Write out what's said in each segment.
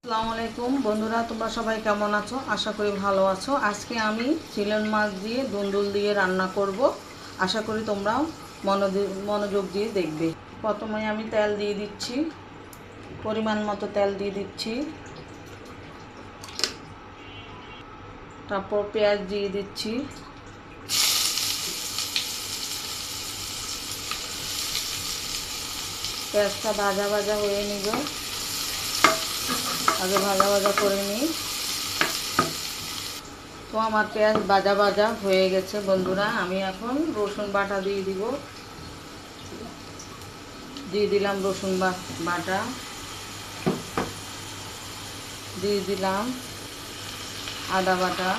আসসালামু আলাইকুম বন্ধুরা, তোমরা সবাই কেমন আছো? আশা করি ভালো আছো। আজকে আমি চিলেন মাছ দিয়ে দুন্দুল দিয়ে রান্না করব। আশা করি তোমরাও মনোযোগ দিয়ে দেখবে। প্রথমে আমি তেল দিয়ে দিচ্ছি, পরিমাণ মতো তেল দিয়ে দিচ্ছি। তারপর পেঁয়াজ দিয়ে দিচ্ছি। পেঁয়াজটা ভাজা ভাজা হয়ে নিব, আগে ভাজা ভাজা করে নিই। তো আমার পেঁয়াজ ভাজা ভাজা হয়ে গেছে বন্ধুরা। আমি এখন রসুন বাটা দিয়ে দিলাম রসুন বাটা দিয়ে দিলাম, আদা বাটা।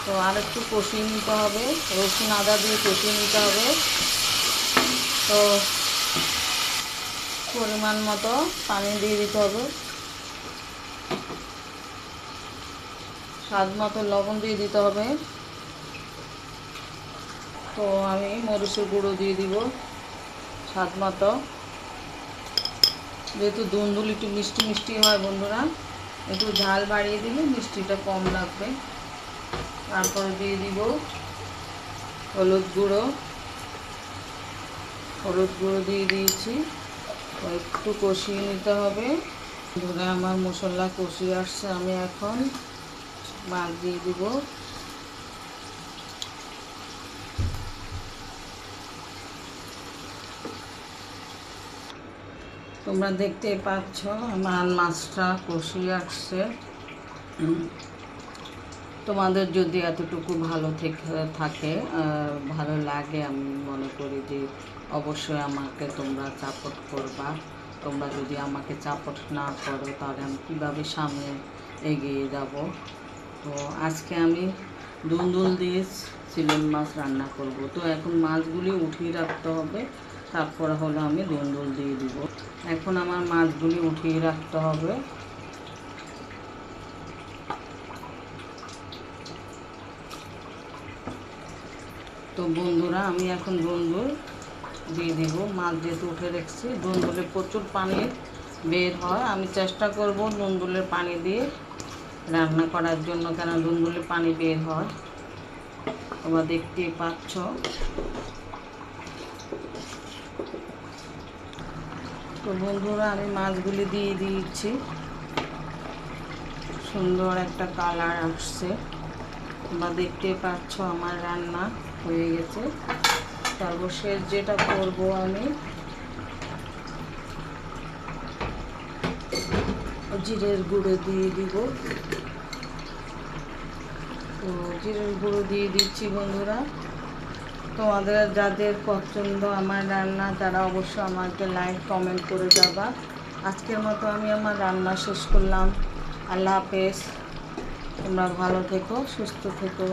তো আর একটু কষিয়ে নিতে হবে, রসুন আদা দিয়ে কষিয়ে নিতে হবে। তো পরিমাণ মতো পানি দিয়ে দিতে হবে, স্বাদ মতো লবণ দিয়ে দিতে হবে। তো আমি মরিচের গুঁড়ো দিয়ে দিব স্বাদ মতো। যেহেতু দুন্দুল একটু মিষ্টি মিষ্টি হয় বন্ধুরা, একটু ঝাল বাড়িয়ে দিলে মিষ্টিটা কম লাগবে। তারপরে দিয়ে দিব হলুদ গুঁড়ো দিয়ে দিয়েছি। একটু কষিয়ে নিতে হবে। ধরে আমার মশলা কষিয়ে আসছে, আমি এখন মাছ দিয়ে দিব। তোমরা দেখতে পাচ্ছ আমার মাছটা কষিয়ে আসছে। তোমাদের যদি এতটুকু ভালো থাকে ভালো লাগে, আমি মনে করি যে অবশ্যই আমাকে তোমরা সাপোর্ট করবা। তোমরা যদি আমাকে সাপোর্ট না করো তাহলে আমি কীভাবে সামনে এগিয়ে যাব। তো আজকে আমি দুন্দুল দিয়ে চিলেন মাছ রান্না করব। তো এখন মাছগুলি উঠিয়ে রাখতে হবে, তারপরে হলো আমি দুন্দুল দিয়ে দিব। এখন আমার মাছগুলি উঠিয়ে রাখতে হবে। তো বন্ধুরা, আমি এখন দুন্দুল দিয়ে দিব। মাছ যেহেতু উঠে রেখেছি, দুন্দুলে প্রচুর পানি বের হয়। আমি চেষ্টা করব দুন্দুলের পানি দিয়ে রান্না করার জন্য, কেন দুন্দুলে পানি বের হয় তোমরা দেখতেই পাচ্ছ। তো বন্ধুরা, আমি মাছগুলি দিয়ে দিয়েছি, সুন্দর একটা কালার আসছে। তোমরা দেখতে পাচ্ছ আমার রান্না হয়ে গেছে। সর্বশেষ যেটা করব, আমি জিরের গুঁড়ো দিয়ে দিব। তো জিরের গুঁড়ো দিয়ে দিচ্ছি বন্ধুরা। তোমাদের যাদের পছন্দ আমার রান্না, তারা অবশ্যই আমাকে লাইক কমেন্ট করে যাবা। আজকের মতো আমি আমার রান্না শেষ করলাম। আল্লাহ হাফেজ। তোমরা ভালো থেকো, সুস্থ থেকো।